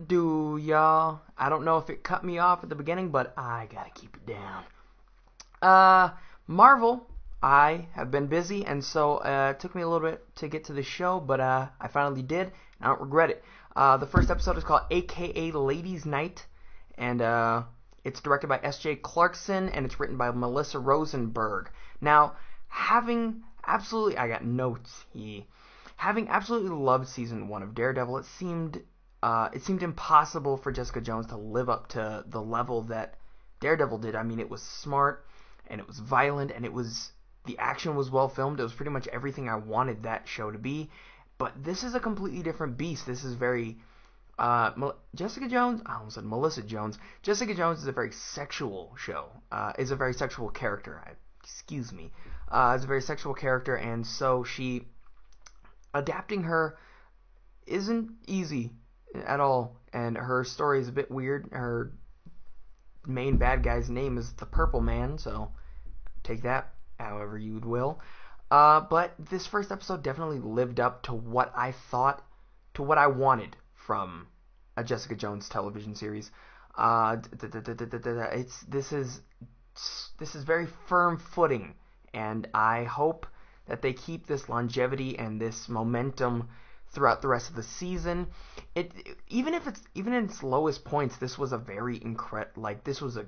it do, y'all? I don't know if it cut me off at the beginning, but I gotta keep it down. Marvel, I have been busy, and so it took me a little bit to get to the show, but I finally did, and I don't regret it. The first episode is called AKA Ladies' Night, and it's directed by S.J. Clarkson, and it's written by Melissa Rosenberg. Now, I got notes here. Having absolutely loved season 1 of Daredevil, it seemed impossible for Jessica Jones to live up to the level that Daredevil did. I mean, it was smart, and it was violent, and the action was well filmed. It was pretty much everything I wanted that show to be. But this is a completely different beast. This is very Jessica Jones. I almost said Melissa Jones. Jessica Jones is a very sexual show. Is a very sexual character. Excuse me. Is a very sexual character, and so adapting her isn't easy at all, and her story is a bit weird. Her main bad guy's name is the Purple Man, so take that however you will. But this first episode definitely lived up to what I wanted from a Jessica Jones television series. This is very firm footing, and I hope that they keep this longevity and this momentum throughout the rest of the season. Even in its lowest points, this was a this was a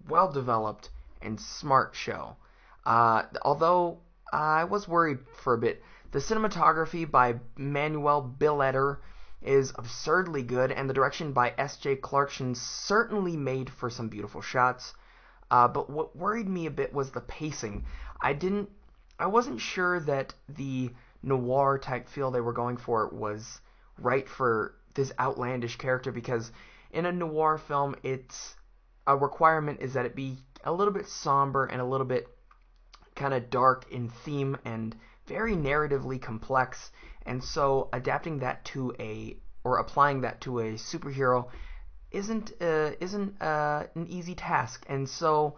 well developed and smart show. Although I was worried for a bit. The cinematography by Manuel Billetter is absurdly good, and the direction by S.J. Clarkson certainly made for some beautiful shots. But what worried me a bit was the pacing. I wasn't sure that the noir type feel they were going for was right for this outlandish character, because in a noir film, it's a requirement is that it be a little bit somber and a little bit kind of dark in theme and very narratively complex. And so adapting that or applying that to a superhero isn't an easy task. And so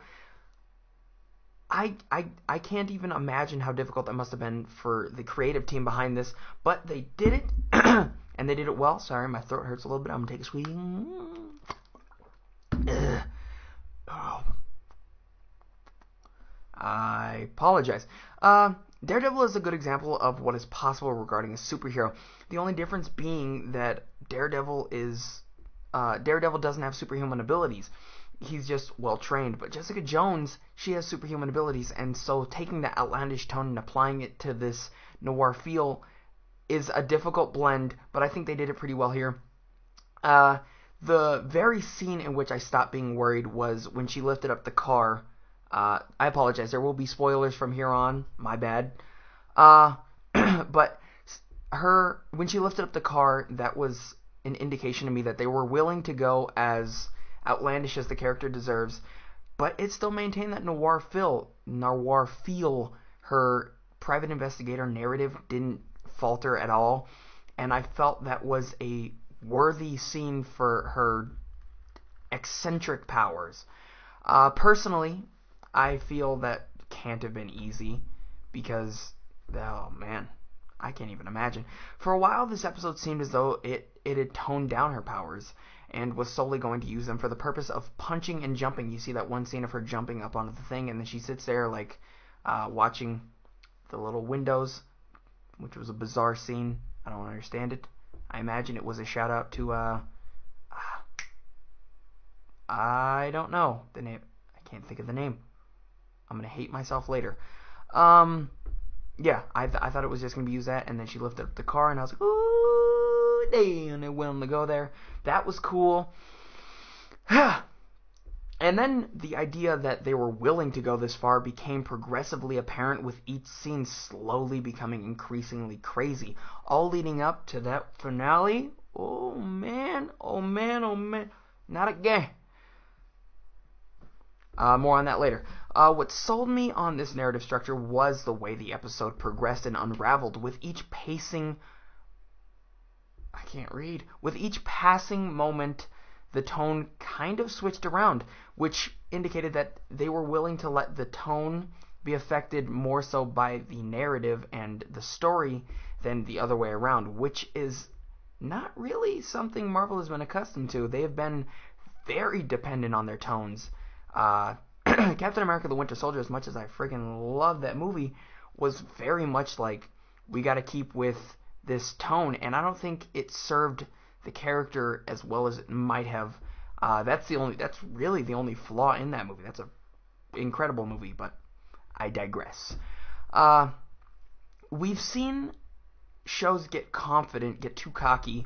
I can't even imagine how difficult that must have been for the creative team behind this, but they did it, and they did it well. Sorry, my throat hurts a little bit. I'm gonna take a squeeze. Oh. I apologize. Daredevil is a good example of what is possible regarding a superhero. The only difference being that Daredevil doesn't have superhuman abilities. He's just well trained. But Jessica Jones, she has superhuman abilities, and so taking that outlandish tone and applying it to this noir feel is a difficult blend, but I think they did it pretty well here. The very scene in which I stopped being worried was when she lifted up the car. I apologize, there will be spoilers from here on, my bad. But when she lifted up the car, that was an indication to me that they were willing to go as outlandish as the character deserves, but it still maintained that noir feel. Her private investigator narrative didn't falter at all, and I felt that was a worthy scene for her eccentric powers. Personally, I feel that can't have been easy, because, oh man, I can't even imagine. For a while, this episode seemed as though it had toned down her powers and was solely going to use them for the purpose of punching and jumping. You see that one scene of her jumping up onto the thing, and then she sits there watching the little windows, which was a bizarre scene. I don't understand it. I imagine it was a shout out to I don't know the name. I can't think of the name. I'm gonna hate myself later. Yeah, I thought it was just gonna be used that, and then she lifted up the car, and I was like, ooh, damn, they're willing to go there. That was cool. And then the idea that they were willing to go this far became progressively apparent, with each scene slowly becoming increasingly crazy, all leading up to that finale. Oh man, oh man, oh man. Not again. More on that later. What sold me on this narrative structure was the way the episode progressed and unraveled. With each passing moment, the tone kind of switched around, which indicated that they were willing to let the tone be affected more so by the narrative and the story than the other way around, which is not really something Marvel has been accustomed to. They have been very dependent on their tones. Captain America the Winter Soldier, as much as I freaking love that movie, was very much like, we got to keep with this tone, and I don't think it served the character as well as it might have. That's really the only flaw in that movie. That's an incredible movie, but I digress. We've seen shows get confident, get too cocky,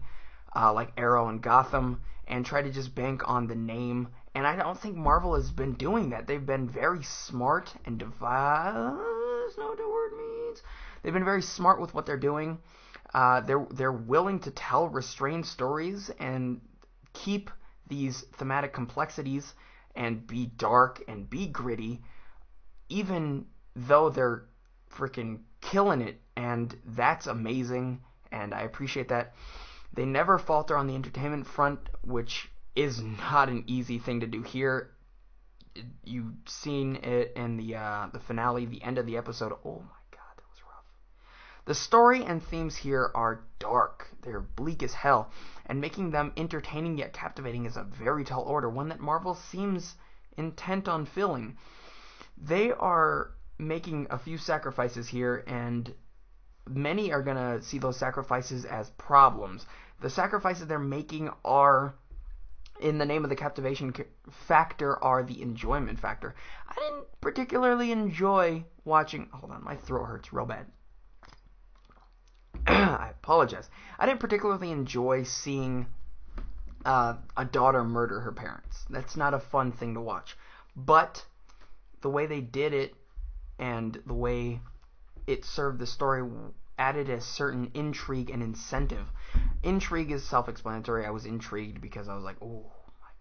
like Arrow and Gotham, and try to just bank on the name. And I don't think Marvel has been doing that. They've been very smart and devised. Know what the word means. They've been very smart with what they're doing. They're willing to tell restrained stories and keep these thematic complexities and be dark and be gritty, even though they're freaking killing it, and that's amazing, and I appreciate that. They never falter on the entertainment front, which is not an easy thing to do here. You've seen it in the finale, the end of the episode. Oh my god, that was rough. The story and themes here are dark. They're bleak as hell, and making them entertaining yet captivating is a very tall order, one that Marvel seems intent on filling. They are making a few sacrifices here, and many are going to see those sacrifices as problems. The sacrifices they're making are, in the name of the captivation factor, are the enjoyment factor. I didn't particularly enjoy watching... Hold on, my throat hurts real bad. I apologize. I didn't particularly enjoy seeing a daughter murder her parents. That's not a fun thing to watch. But the way they did it and the way it served the story added a certain intrigue and incentive. Intrigue is self-explanatory. I was intrigued because I was like, oh my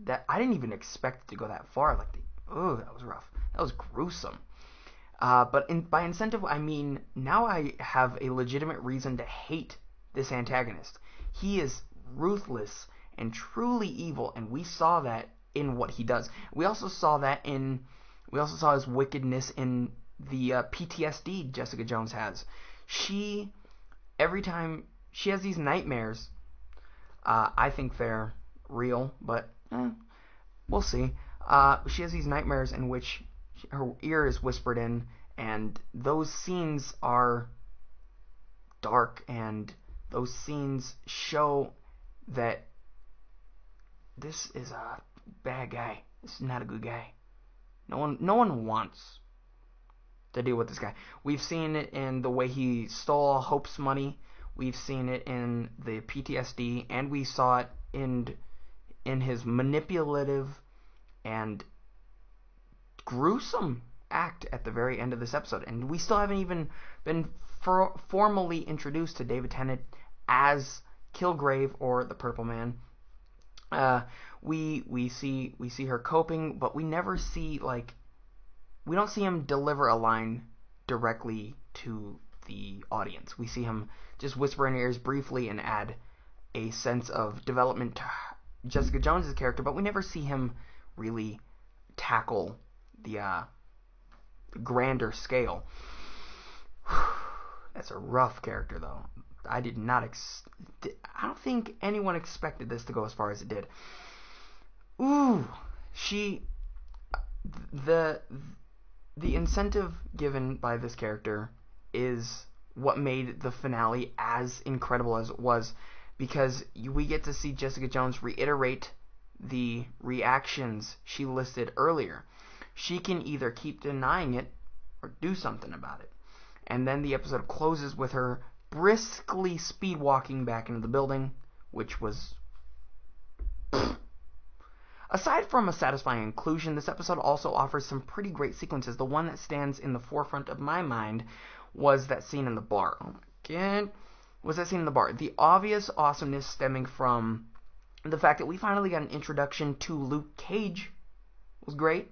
god, I didn't even expect it to go that far. That was rough. That was gruesome. But by incentive, I mean now I have a legitimate reason to hate this antagonist. He is ruthless and truly evil, and we saw that in what he does. We also saw his wickedness in the PTSD Jessica Jones has. Every time she has these nightmares, I think they're real, but we'll see. She has these nightmares in which her ear is whispered in, and those scenes are dark, and those scenes show that this is a bad guy. This is not a good guy. No one wants to deal with this guy. We've seen it in the way he stole Hope's money. We've seen it in the PTSD, and we saw it in his manipulative and gruesome act at the very end of this episode. And we still haven't even been formally introduced to David Tennant as Kilgrave or the Purple Man. We see her coping, but we never see, we don't see him deliver a line directly to the audience. We see him just whisper in ears briefly and add a sense of development to Jessica Jones' character, but we never see him really tackle the grander scale. That's a rough character, though. I don't think anyone expected this to go as far as it did. The incentive given by this character is what made the finale as incredible as it was, because we get to see Jessica Jones reiterate the reactions she listed earlier. She can either keep denying it or do something about it. And then the episode closes with her briskly speed walking back into the building, which was... Aside from a satisfying inclusion, this episode also offers some pretty great sequences. The one that stands in the forefront of my mind was that scene in the bar. Oh my god. Was that scene in the bar. The obvious awesomeness stemming from the fact that we finally got an introduction to Luke Cage was great.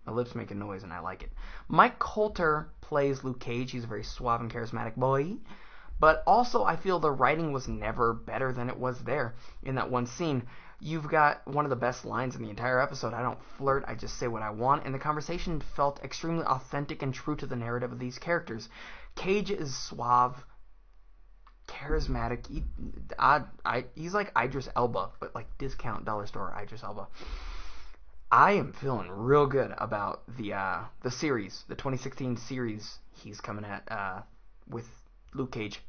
My lips make a noise and I like it. Mike Coulter plays Luke Cage. He's a very suave and charismatic boy. But also, I feel the writing was never better than it was there in that one scene. You've got one of the best lines in the entire episode. I don't flirt, I just say what I want. And the conversation felt extremely authentic and true to the narrative of these characters. Cage is suave, charismatic. He's like Idris Elba, but like discount dollar store Idris Elba. I am feeling real good about the series, the 2016 series he's coming at with Luke Cage.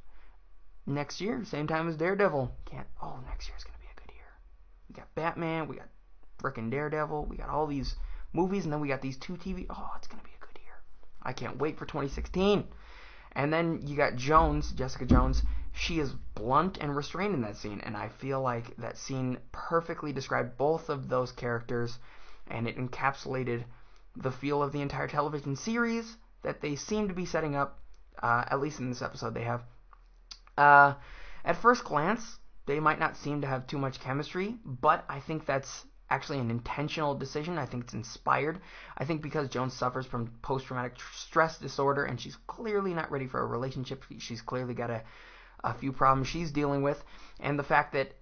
Next year, same time as Daredevil. Next year's gonna be a good year. We got Batman, we got frickin' Daredevil, we got all these movies, and then we got these 2 TV. Oh, it's gonna be a good year. I can't wait for 2016. And then you got Jessica Jones. She is blunt and restrained in that scene, and I feel like that scene perfectly described both of those characters, and it encapsulated the feel of the entire television series that they seem to be setting up, at least in this episode they have. At first glance, they might not seem to have too much chemistry, but I think that's actually an intentional decision. I think it's inspired. I think because Jones suffers from post-traumatic stress disorder and she's clearly not ready for a relationship. She's clearly got a few problems she's dealing with. And the fact that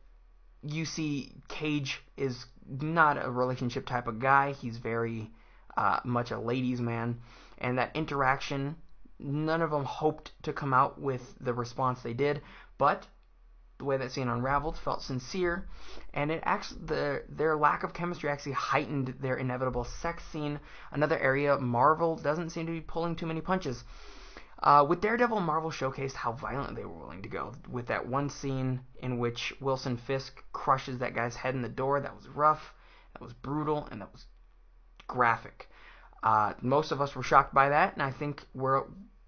you see Cage is not a relationship type of guy. He's very much a ladies' man. And that interaction, none of them hoped to come out with the response they did. But the way that scene unraveled felt sincere, and it actually their lack of chemistry actually heightened their inevitable sex scene. Another area Marvel doesn't seem to be pulling too many punches. With Daredevil, Marvel showcased how violent they were willing to go. With that one scene in which Wilson Fisk crushes that guy's head in the door, that was rough, that was brutal, and that was graphic. Most of us were shocked by that, and I think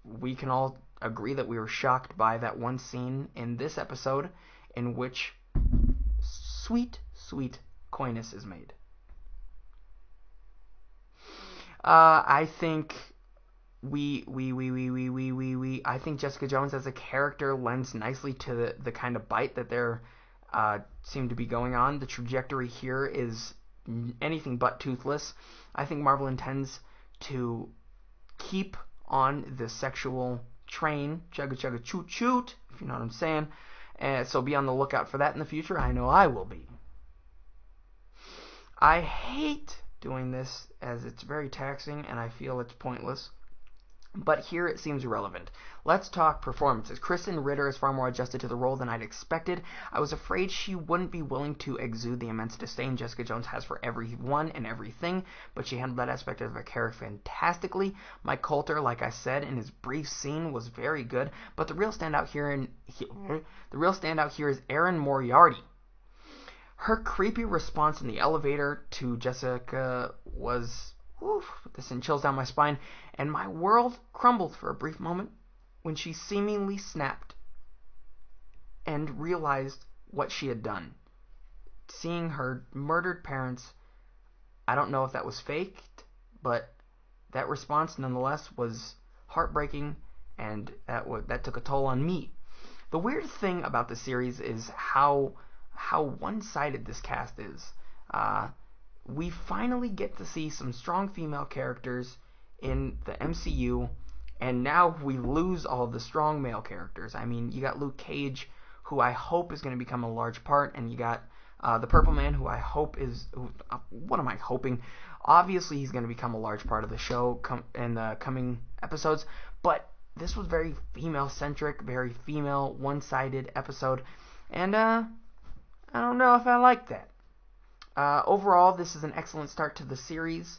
we can all agree that we were shocked by that one scene in this episode in which sweet, sweet coyness is made. I think I think Jessica Jones as a character lends nicely to the kind of bite that there seem to be going on. The trajectory here is anything but toothless. I think Marvel intends to keep on the sexual train, chugga chugga choot choot, if you know what I'm saying. And so be on the lookout for that in the future. I know I will be. I hate doing this as it's very taxing and I feel it's pointless. But here it seems relevant. Let's talk performances. Kristen Ritter is far more adjusted to the role than I'd expected. I was afraid she wouldn't be willing to exude the immense disdain Jessica Jones has for everyone and everything, but she handled that aspect of her character fantastically. Mike Coulter, like I said, in his brief scene was very good, but the real standout here is Erin Moriarty. Her creepy response in the elevator to Jessica was... this sent chills down my spine, and my world crumbled for a brief moment when she seemingly snapped and realized what she had done. Seeing her murdered parents, I don't know if that was faked, but that response nonetheless was heartbreaking, and that took a toll on me. The weird thing about the series is how one-sided this cast is. We finally get to see some strong female characters in the MCU, and now we lose all the strong male characters. I mean, you got Luke Cage, who I hope is going to become a large part, and you got the Purple Man, who I hope is... what am I hoping? Obviously, he's going to become a large part of the show in the coming episodes, but this was very female-centric, very female, one-sided episode, and I don't know if I like that. Overall, this is an excellent start to the series.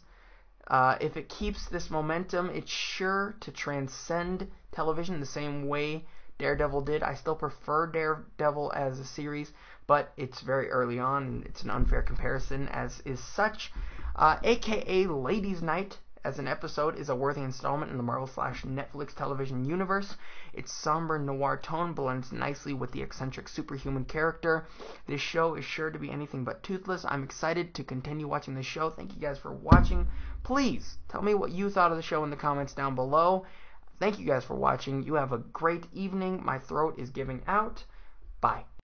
If it keeps this momentum, it's sure to transcend television the same way Daredevil did. I still prefer Daredevil as a series, but it's very early on, and it's an unfair comparison as is such. AKA Ladies' Night as an episode is a worthy installment in the Marvel/Netflix television universe. Its somber noir tone blends nicely with the eccentric superhuman character. This show is sure to be anything but toothless. I'm excited to continue watching this show. Thank you guys for watching. Please tell me what you thought of the show in the comments down below. Thank you guys for watching. You have a great evening. My throat is giving out. Bye.